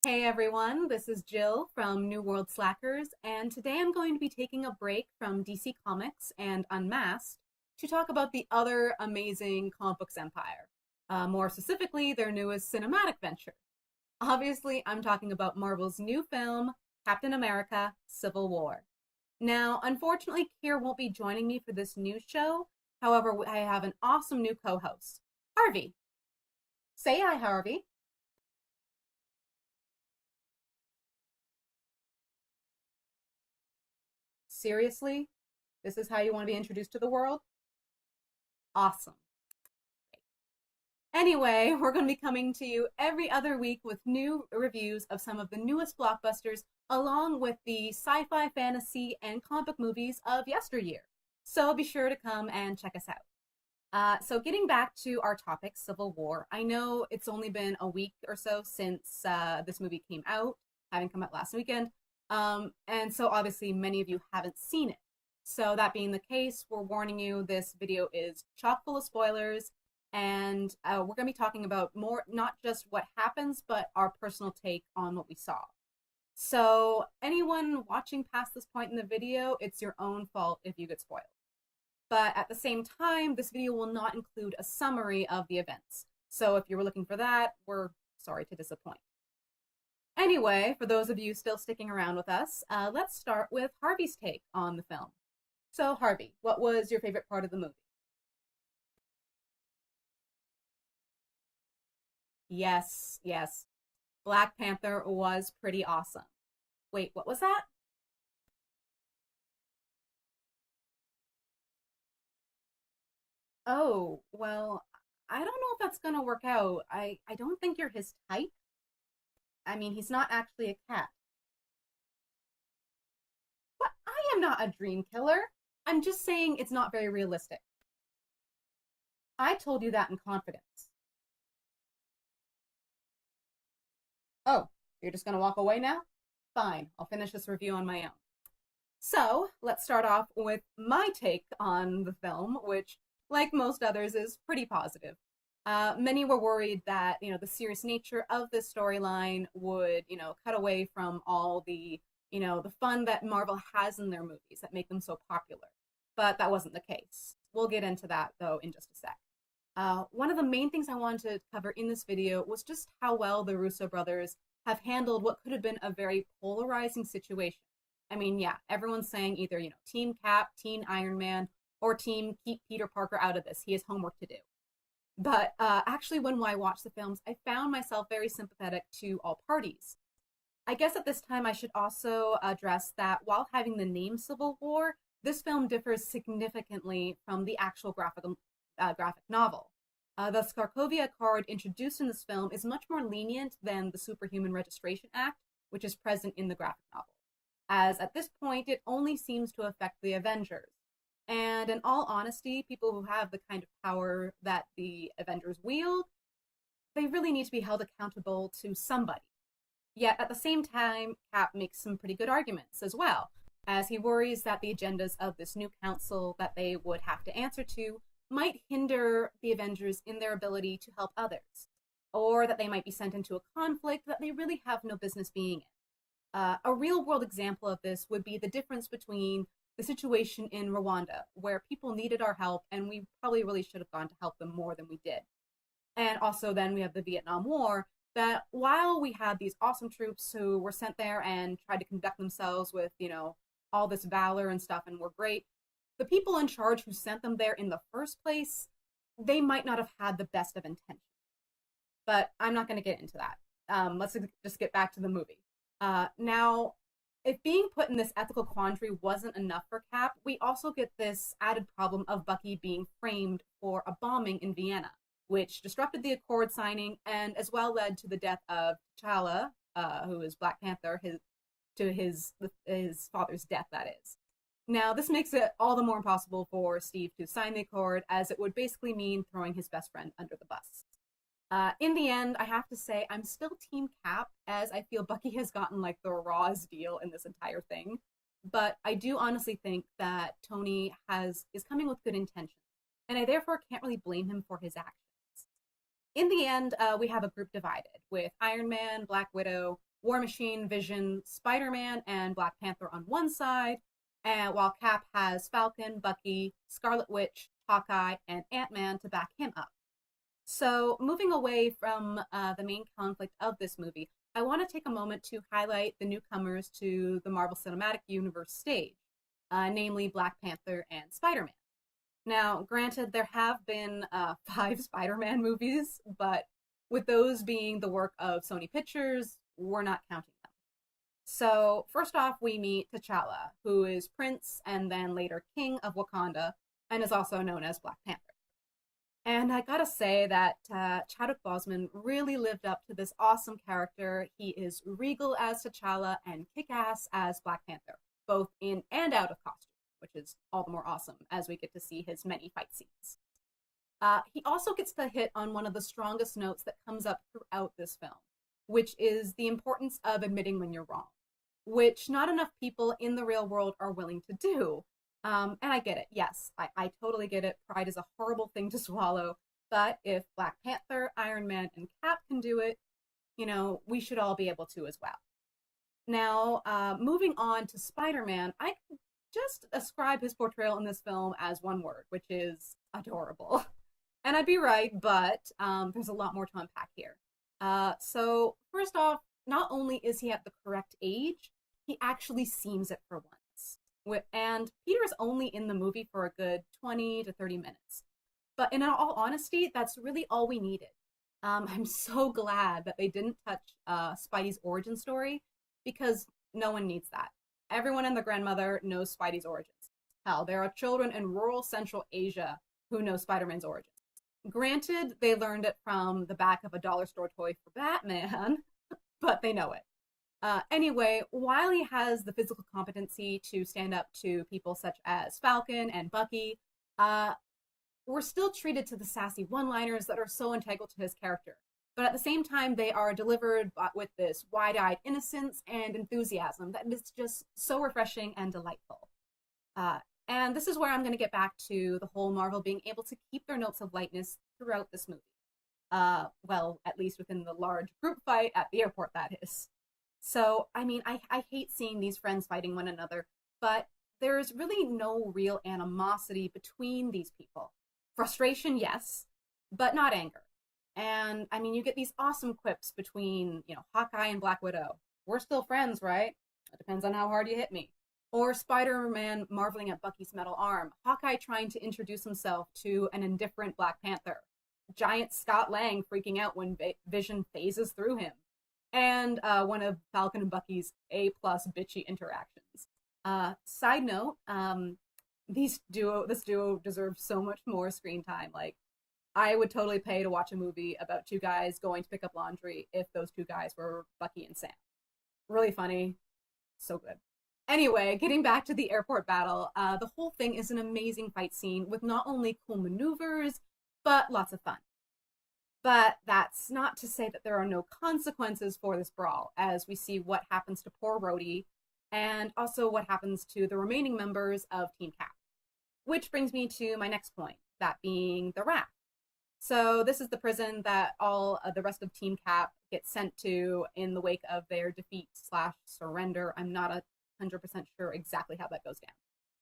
Hey everyone, this is Jill from New World Slackers, and today I'm going to be taking a break from DC Comics and Unmasked to talk about the other amazing comic books empire. More specifically, their newest cinematic venture. Obviously, I'm talking about Marvel's new film, Captain America: Civil War. Now, unfortunately, Kier won't be joining me for this new show. However, I have an awesome new co-host, Harvey. Say hi, Harvey. Seriously? This is how you want to be introduced to the world? Awesome. Anyway, we're going to be coming to you every other week with new reviews of some of the newest blockbusters, along with the sci-fi, fantasy, and comic book movies of yesteryear. So be sure to come and check us out. So getting back to our topic, Civil War, I know it's only been a week or so since this movie came out, having come out last weekend. And so obviously many of you haven't seen it. So that being the case, we're warning you, this video is chock full of spoilers, and we're going to be talking about more, not just what happens, but our personal take on what we saw. So anyone watching past this point in the video, it's your own fault if you get spoiled. But at the same time, this video will not include a summary of the events. So if you were looking for that, we're sorry to disappoint. Anyway, for those of you still sticking around with us, let's start with Harvey's take on the film. So Harvey, what was your favorite part of the movie? Yes, yes. Black Panther was pretty awesome. Wait, what was that? Oh, well, I don't know if that's gonna work out. I don't think you're his type. I mean, he's not actually a cat. But I am not a dream killer. I'm just saying it's not very realistic. I told you that in confidence. Oh, you're just gonna walk away now? Fine, I'll finish this review on my own. So, let's start off with my take on the film, which, like most others, is pretty positive. Many were worried that, the serious nature of this storyline would, cut away from all the, the fun that Marvel has in their movies that make them so popular. But that wasn't the case. We'll get into that, though, in just a sec. One of the main things I wanted to cover in this video was just how well the Russo brothers have handled what could have been a very polarizing situation. I mean, yeah, everyone's saying either, Team Cap, Team Iron Man, or Team Keep Peter Parker out of this. He has homework to do. But actually, when I watched the films, I found myself very sympathetic to all parties. I guess at this time, I should also address that while having the name Civil War, this film differs significantly from the actual graphic novel. The Skarkovia Accord introduced in this film is much more lenient than the Superhuman Registration Act, which is present in the graphic novel, as at this point it only seems to affect the Avengers. And in all honesty, people who have the kind of power that the Avengers wield, they really need to be held accountable to somebody. Yet at the same time, Cap makes some pretty good arguments as well, as he worries that the agendas of this new council that they would have to answer to might hinder the Avengers in their ability to help others, or that they might be sent into a conflict that they really have no business being in. A real world example of this would be the difference between the situation in Rwanda, where people needed our help and we probably really should have gone to help them more than we did. And also then we have the Vietnam War, that while we had these awesome troops who were sent there and tried to conduct themselves with, all this valor and stuff and were great, the people in charge who sent them there in the first place, they might not have had the best of intentions. But I'm not going to get into that. Let's just get back to the movie. Now, if being put in this ethical quandary wasn't enough for Cap, we also get this added problem of Bucky being framed for a bombing in Vienna, which disrupted the Accord signing and as well led to the death of T'Challa, who is Black Panther, his father's death, that is. Now, this makes it all the more impossible for Steve to sign the Accord, as it would basically mean throwing his best friend under the bus. In the end, I have to say I'm still Team Cap, as I feel Bucky has gotten like the rawest deal in this entire thing. But I do honestly think that Tony is coming with good intentions, and I therefore can't really blame him for his actions. In the end, we have a group divided, with Iron Man, Black Widow, War Machine, Vision, Spider-Man, and Black Panther on one side, and while Cap has Falcon, Bucky, Scarlet Witch, Hawkeye, and Ant-Man to back him up. So, moving away from the main conflict of this movie, I want to take a moment to highlight the newcomers to the Marvel Cinematic Universe stage, namely Black Panther and Spider-Man. Now, granted, there have been 5 Spider-Man movies, but with those being the work of Sony Pictures, we're not counting them. So, first off, we meet T'Challa, who is Prince and then later King of Wakanda, and is also known as Black Panther. And I gotta say that Chadwick Boseman really lived up to this awesome character. He is regal as T'Challa and kick-ass as Black Panther, both in and out of costume, which is all the more awesome as we get to see his many fight scenes. He also gets to hit on one of the strongest notes that comes up throughout this film, which is the importance of admitting when you're wrong, which not enough people in the real world are willing to do. And I get it. Yes, I totally get it. Pride is a horrible thing to swallow. But if Black Panther, Iron Man, and Cap can do it, we should all be able to as well. Now, moving on to Spider-Man, I can just ascribe his portrayal in this film as one word, which is adorable. And I'd be right, but there's a lot more to unpack here. So first off, not only is he at the correct age, he actually seems it for once. And Peter's only in the movie for a good 20 to 30 minutes. But in all honesty, that's really all we needed. I'm so glad that they didn't touch Spidey's origin story, because no one needs that. Everyone and their grandmother knows Spidey's origins. Hell, there are children in rural Central Asia who know Spider-Man's origins. Granted, they learned it from the back of a dollar store toy for Batman, but they know it. Anyway, while he has the physical competency to stand up to people such as Falcon and Bucky, we're still treated to the sassy one-liners that are so integral to his character. But at the same time, they are delivered with this wide-eyed innocence and enthusiasm that is just so refreshing and delightful. And this is where I'm going to get back to the whole Marvel being able to keep their notes of lightness throughout this movie. Well, at least within the large group fight at the airport, that is. So, I mean, I hate seeing these friends fighting one another, but there's really no real animosity between these people. Frustration, yes, but not anger. And, I mean, you get these awesome quips between, Hawkeye and Black Widow. We're still friends, right? It depends on how hard you hit me. Or Spider-Man marveling at Bucky's metal arm. Hawkeye trying to introduce himself to an indifferent Black Panther. Giant Scott Lang freaking out when Vision phases through him. And one of Falcon and Bucky's A-plus bitchy interactions. Side note, this duo deserves so much more screen time. Like, I would totally pay to watch a movie about 2 guys going to pick up laundry if those 2 guys were Bucky and Sam. Really funny. So good. Anyway, getting back to the airport battle, the whole thing is an amazing fight scene with not only cool maneuvers, but lots of fun. But that's not to say that there are no consequences for this brawl, as we see what happens to poor Rhodey, and also what happens to the remaining members of Team Cap. Which brings me to my next point, that being the Raft. So this is the prison that all the rest of Team Cap gets sent to in the wake of their defeat/surrender. I'm not 100% sure exactly how that goes down.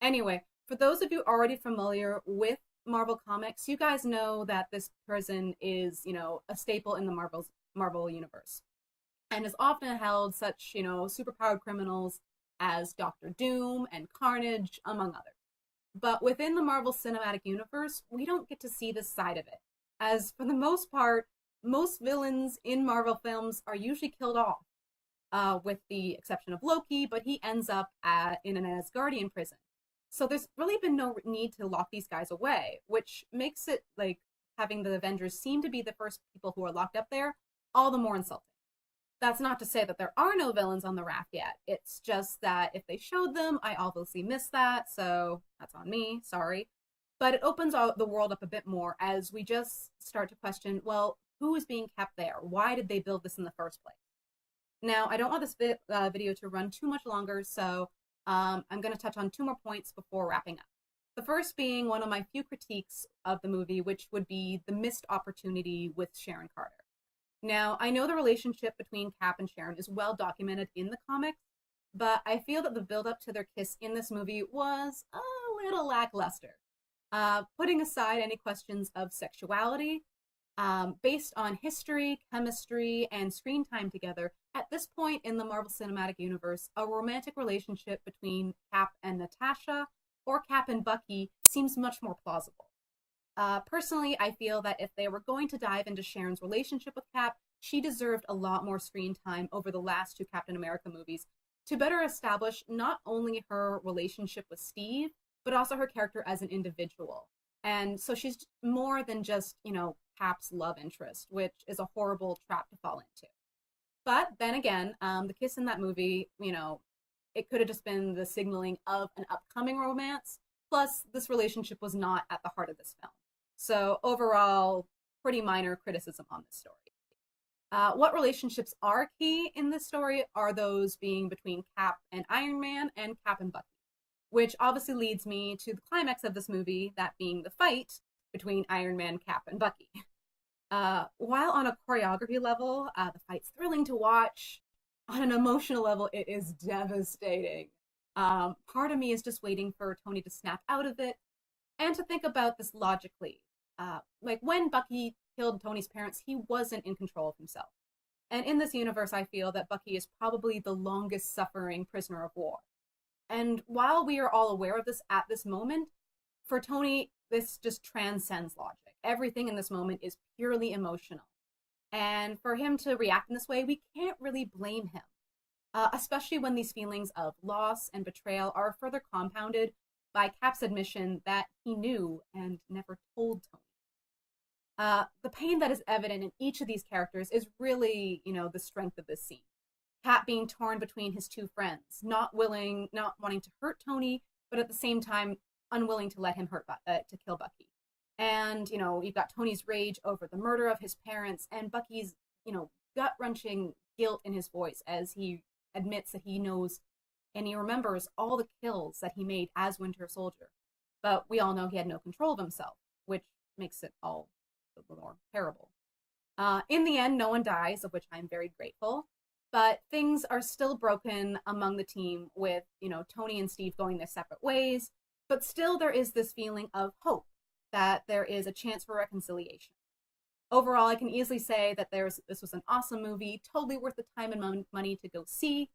Anyway, for those of you already familiar with Marvel Comics, you guys know that this prison is, a staple in the Marvel universe, and has often held such, superpowered criminals as Doctor Doom and Carnage, among others. But within the Marvel Cinematic Universe, we don't get to see this side of it, as for the most part, most villains in Marvel films are usually killed off, with the exception of Loki, but he ends up in an Asgardian prison. So there's really been no need to lock these guys away, which makes it like having the Avengers seem to be the first people who are locked up there all the more insulting. That's not to say that there are no villains on the Raft yet. It's just that if they showed them, I obviously missed that, so that's on me, sorry. But it opens the world up a bit more as we just start to question, well, who is being kept there? Why did they build this in the first place? Now, I don't want this video to run too much longer, so I'm going to touch on 2 more points before wrapping up. The first being one of my few critiques of the movie, which would be the missed opportunity with Sharon Carter. Now, I know the relationship between Cap and Sharon is well documented in the comics, but I feel that the build-up to their kiss in this movie was a little lackluster. Putting aside any questions of sexuality, based on history, chemistry, and screen time together, at this point in the Marvel Cinematic Universe, a romantic relationship between Cap and Natasha or Cap and Bucky seems much more plausible. Personally, I feel that if they were going to dive into Sharon's relationship with Cap, she deserved a lot more screen time over the last two Captain America movies to better establish not only her relationship with Steve, but also her character as an individual. And so she's more than just, Cap's love interest, which is a horrible trap to fall into. But then again, the kiss in that movie, it could have just been the signaling of an upcoming romance. Plus, this relationship was not at the heart of this film. So overall, pretty minor criticism on this story. What relationships are key in this story are those being between Cap and Iron Man and Cap and Bucky, which obviously leads me to the climax of this movie, that being the fight between Iron Man, Cap, and Bucky. While on a choreography level, the fight's thrilling to watch, on an emotional level, it is devastating. Part of me is just waiting for Tony to snap out of it and to think about this logically. Like when Bucky killed Tony's parents, he wasn't in control of himself. And in this universe, I feel that Bucky is probably the longest suffering prisoner of war. And while we are all aware of this at this moment, for Tony, this just transcends logic. Everything in this moment is purely emotional. And for him to react in this way, we can't really blame him, especially when these feelings of loss and betrayal are further compounded by Cap's admission that he knew and never told Tony. The pain that is evident in each of these characters is really, the strength of this scene. Cap being torn between his two friends, not wanting to hurt Tony, but at the same time unwilling to let him to kill Bucky. And, you've got Tony's rage over the murder of his parents and Bucky's, gut-wrenching guilt in his voice as he admits that he knows and he remembers all the kills that he made as Winter Soldier. But we all know he had no control of himself, which makes it all the more terrible. In the end, no one dies, of which I'm very grateful. But things are still broken among the team with, Tony and Steve going their separate ways. But still there is this feeling of hope that there is a chance for reconciliation. Overall, I can easily say that this was an awesome movie, totally worth the time and money to go see.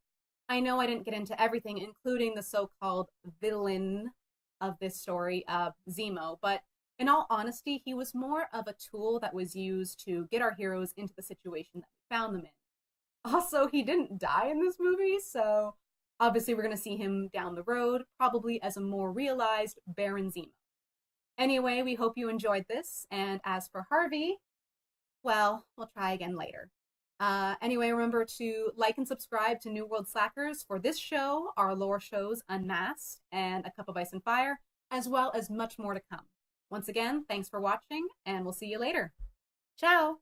I know I didn't get into everything, including the so-called villain of this story, Zemo, but in all honesty, he was more of a tool that was used to get our heroes into the situation that we found them in. Also, he didn't die in this movie, so obviously we're going to see him down the road, probably as a more realized Baron Zemo. Anyway, we hope you enjoyed this, and as for Harvey, well, we'll try again later. Anyway, remember to like and subscribe to New World Slackers for this show, our lore shows Unmasked, and A Cup of Ice and Fire, as well as much more to come. Once again, thanks for watching, and we'll see you later. Ciao!